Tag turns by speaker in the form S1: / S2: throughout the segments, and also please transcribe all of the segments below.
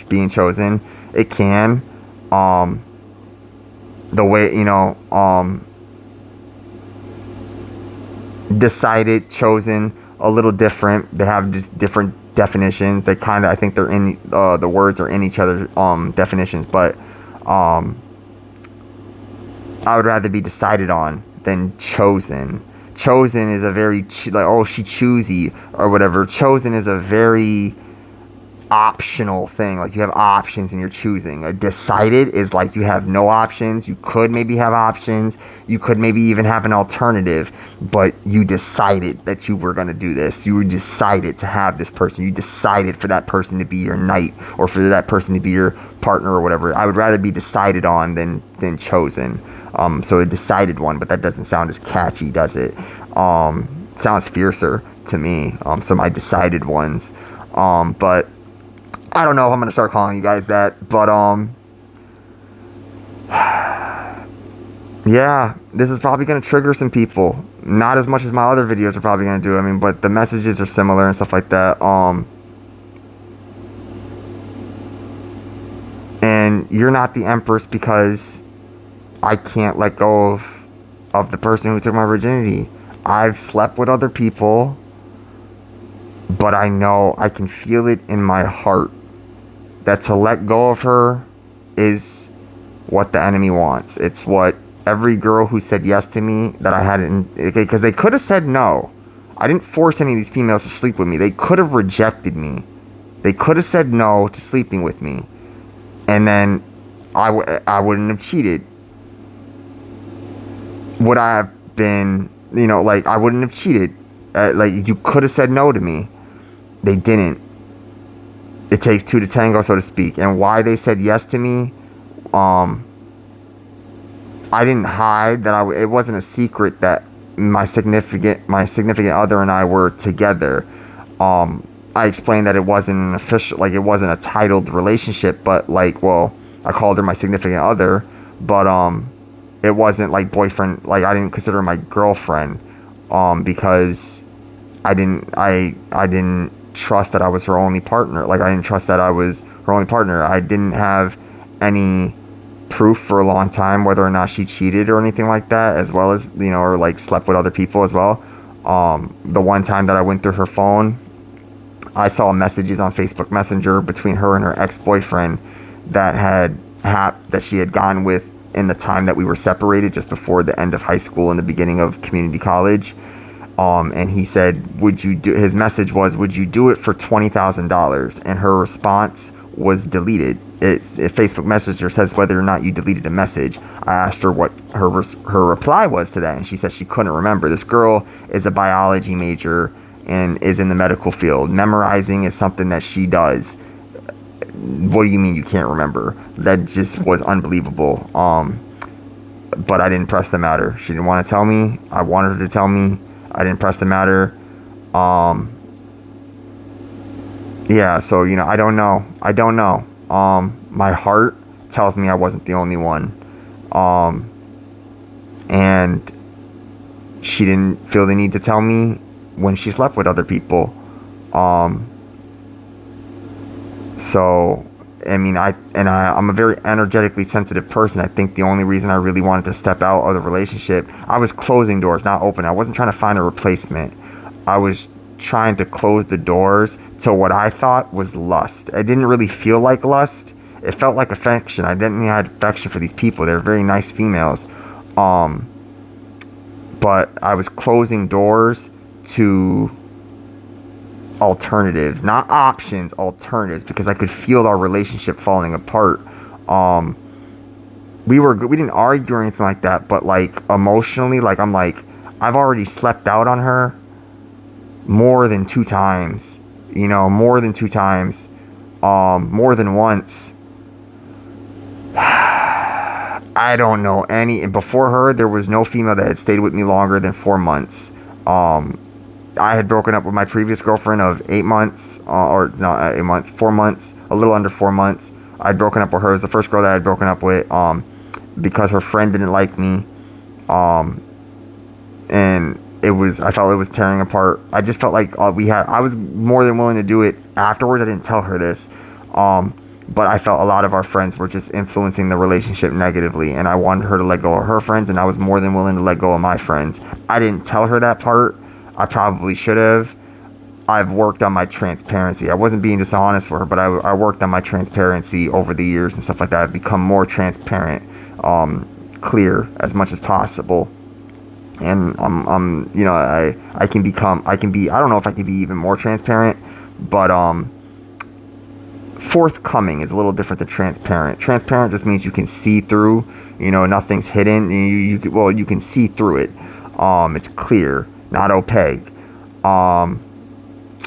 S1: being chosen. It can. The way, decided, chosen, a little different. They have just different definitions. They kind of, I think they're in, the words are in each other's definitions, but I would rather be decided on than chosen. Chosen is a very, like, oh, she choosy or whatever. Chosen is a very optional thing. Like, you have options and you're choosing. A decided is like you have no options. You could maybe have options. You could maybe even have an alternative, but you decided that you were going to do this. You decided to have this person. You decided for that person to be your knight or for that person to be your partner or whatever. I would rather be decided on than chosen. So a decided one, but that doesn't sound as catchy, does it? Sounds fiercer to me. So my decided ones. But I don't know if I'm going to start calling you guys that, but, yeah, this is probably going to trigger some people. Not as much as my other videos are probably going to do. I mean, but the messages are similar and stuff like that. And you're not the Empress because I can't let go of the person who took my virginity. I've slept with other people, but I know, I can feel it in my heart that to let go of her is what the enemy wants. It's what every girl who said yes to me that I hadn't, because they could have said no. I didn't force any of these females to sleep with me. They could have rejected me. They could have said no to sleeping with me. And then I wouldn't have cheated. Would I have been, like, I wouldn't have cheated. Like, you could have said no to me. They didn't. It takes two to tango, so to speak. And why they said yes to me, I didn't hide that it wasn't a secret that my significant other and I were together. I explained that it wasn't an official, like, it wasn't a titled relationship, but, like, well, I called her my significant other, but it wasn't like boyfriend. Like, I didn't consider her my girlfriend, because I didn't trust that I was her only partner. Like, I didn't trust that I was her only partner. I didn't have any proof for a long time whether or not she cheated or anything like that, as well as, or like slept with other people as well. The one time that I went through her phone, I saw messages on Facebook Messenger between her and her ex-boyfriend that she had gone with in the time that we were separated, just before the end of high school and the beginning of community college. And he said, his message was, would you do it for $20,000? And her response was deleted. Facebook Messenger says whether or not you deleted a message. I asked her what her reply was to that, and she said she couldn't remember. This girl is a biology major and is in the medical field. Memorizing is something that she does. What do you mean you can't remember? That just was unbelievable. But I didn't press the matter. She didn't want to tell me. I wanted her to tell me. I didn't press the matter. Yeah, so, I don't know. My heart tells me I wasn't the only one. And she didn't feel the need to tell me when she slept with other people. So, I mean, I'm a very energetically sensitive person. I think the only reason I really wanted to step out of the relationship, I was closing doors, not open. I wasn't trying to find a replacement. I was trying to close the doors to what I thought was lust. It didn't really feel like lust. It felt like affection. I didn't have affection for these people. They're very nice females. But I was closing doors to alternatives, not options, alternatives, because I could feel our relationship falling apart. We didn't argue or anything like that, but like emotionally, like I've already slept out on her more than 2 times, more than 2 times, more than once. I don't know any. Before her, there was no female that had stayed with me longer than 4 months. I had broken up with my previous girlfriend of 8 months, 8 months, 4 months, a little under 4 months. I'd broken up with her. It was the first girl that I'd broken up with, because her friend didn't like me, and I felt it was tearing apart. I just felt like I was more than willing to do it afterwards. I didn't tell her this. but I felt a lot of our friends were just influencing the relationship negatively, and I wanted her to let go of her friends, and I was more than willing to let go of my friends. I didn't tell her that part. I probably should have. I've worked on my transparency. I wasn't being dishonest with her, but I worked on my transparency over the years and stuff like that. I've become more transparent, clear as much as possible. And you know, I can be, I don't know if I can be even more transparent, but forthcoming is a little different than transparent. Transparent just means you can see through, you know, nothing's hidden. You can see through it. It's clear, not opaque.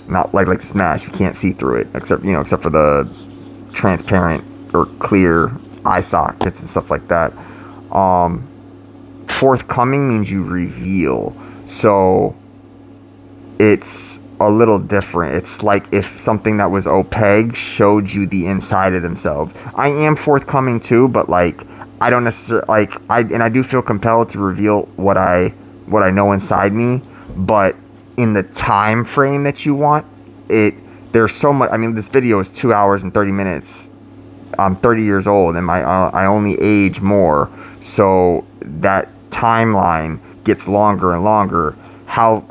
S1: Not like the Smash, you can't see through it, except for the transparent or clear eye sockets and stuff like that. Forthcoming means you reveal, so it's a little different. It's like if something that was opaque showed you the inside of themselves. I am forthcoming too, but like I don't necessarily I do feel compelled to reveal what I know inside me, but in the time frame that you want it. There's so much. I mean, this video is 2 hours and 30 minutes. I'm 30 years old, and I only age more, so that timeline gets longer and longer. How,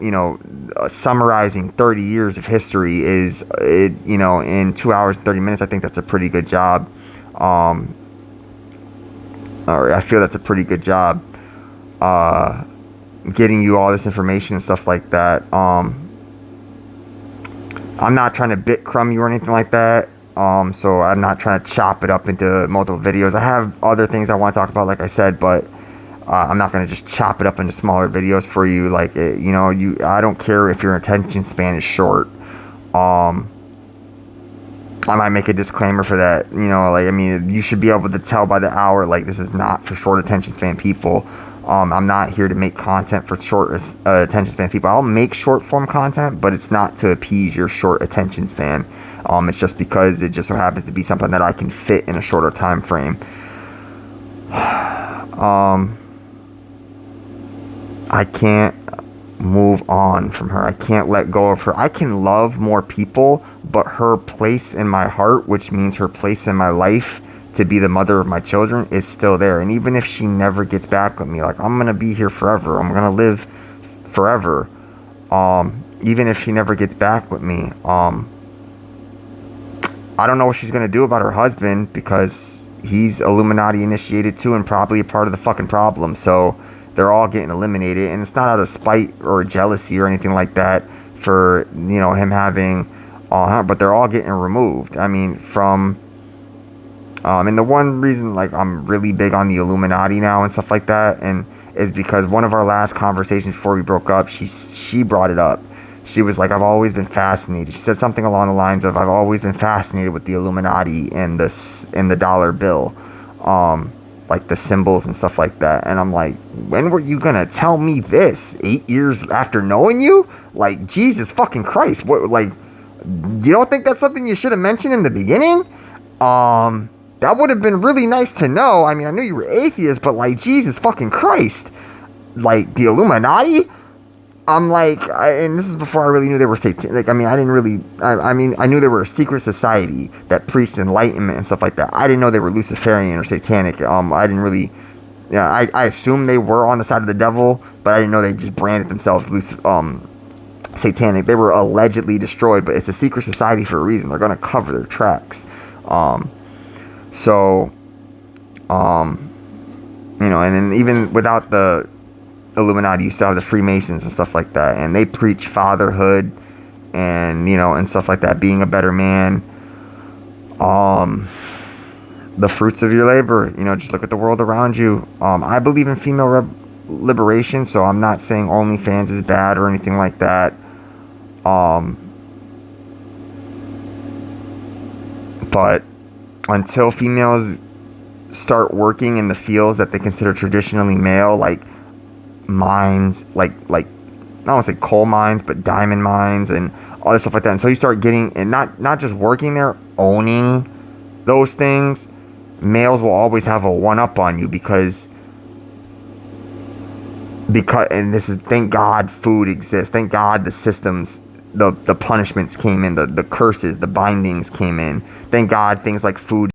S1: summarizing 30 years of history is, in 2 hours and 30 minutes. I think that's a pretty good job. Or I feel that's a pretty good job. Getting you all this information and stuff like that. I'm not trying to bit crumb you or anything like that. So I'm not trying to chop it up into multiple videos. I have other things I want to talk about, like I said, but I'm not going to just chop it up into smaller videos for you. Like, I don't care if your attention span is short. I might make a disclaimer for that. You should be able to tell by the hour, like, this is not for short attention span people. I'm not here to make content for short attention span people. I'll make short form content, but it's not to appease your short attention span. It's just because it just so happens to be something that I can fit in a shorter time frame. I can't move on from her. I can't let go of her. I can love more people, but her place in my heart, which means her place in my life to be the mother of my children, is still there. And even if she never gets back with me, like, I'm gonna be here forever. I'm gonna live forever. Even if she never gets back with me, I don't know what she's gonna do about her husband, because he's Illuminati initiated too, and probably a part of the fucking problem. So they're all getting eliminated, and it's not out of spite or jealousy or anything like that for him having her, but they're all getting removed. I mean, from and the one reason, like, I'm really big on the Illuminati now and stuff like that, and is because one of our last conversations before we broke up, she brought it up. She was like, I've always been fascinated. She said something along the lines of, I've always been fascinated with the Illuminati and the dollar bill, like the symbols and stuff like that. And I'm like, when were you gonna tell me this? 8 years after knowing you? Like, Jesus fucking Christ! What? Like, you don't think that's something you should have mentioned in the beginning? That would have been really nice to know. I mean, I knew you were atheist, but like, Jesus fucking Christ. Like, the Illuminati? I'm like, and this is before I really knew they were satanic. Like, I mean, I knew they were a secret society that preached enlightenment and stuff like that. I didn't know they were Luciferian or satanic. I didn't really, I assumed they were on the side of the devil, but I didn't know they just branded themselves satanic. They were allegedly destroyed, but it's a secret society for a reason. They're going to cover their tracks. And then even without the Illuminati, you still have the Freemasons and stuff like that, and they preach fatherhood and and stuff like that, being a better man, the fruits of your labor. Just look at the world around you. I believe in female liberation, so I'm not saying OnlyFans is bad or anything like that. But until females start working in the fields that they consider traditionally male, like mines, like I don't want to say coal mines, but diamond mines and all this stuff like that, until you start getting, and not just working there, owning those things, males will always have a one-up on you, because and this is, thank God food exists, thank God the systems the punishments came in, the curses, the bindings came in. Thank God things like food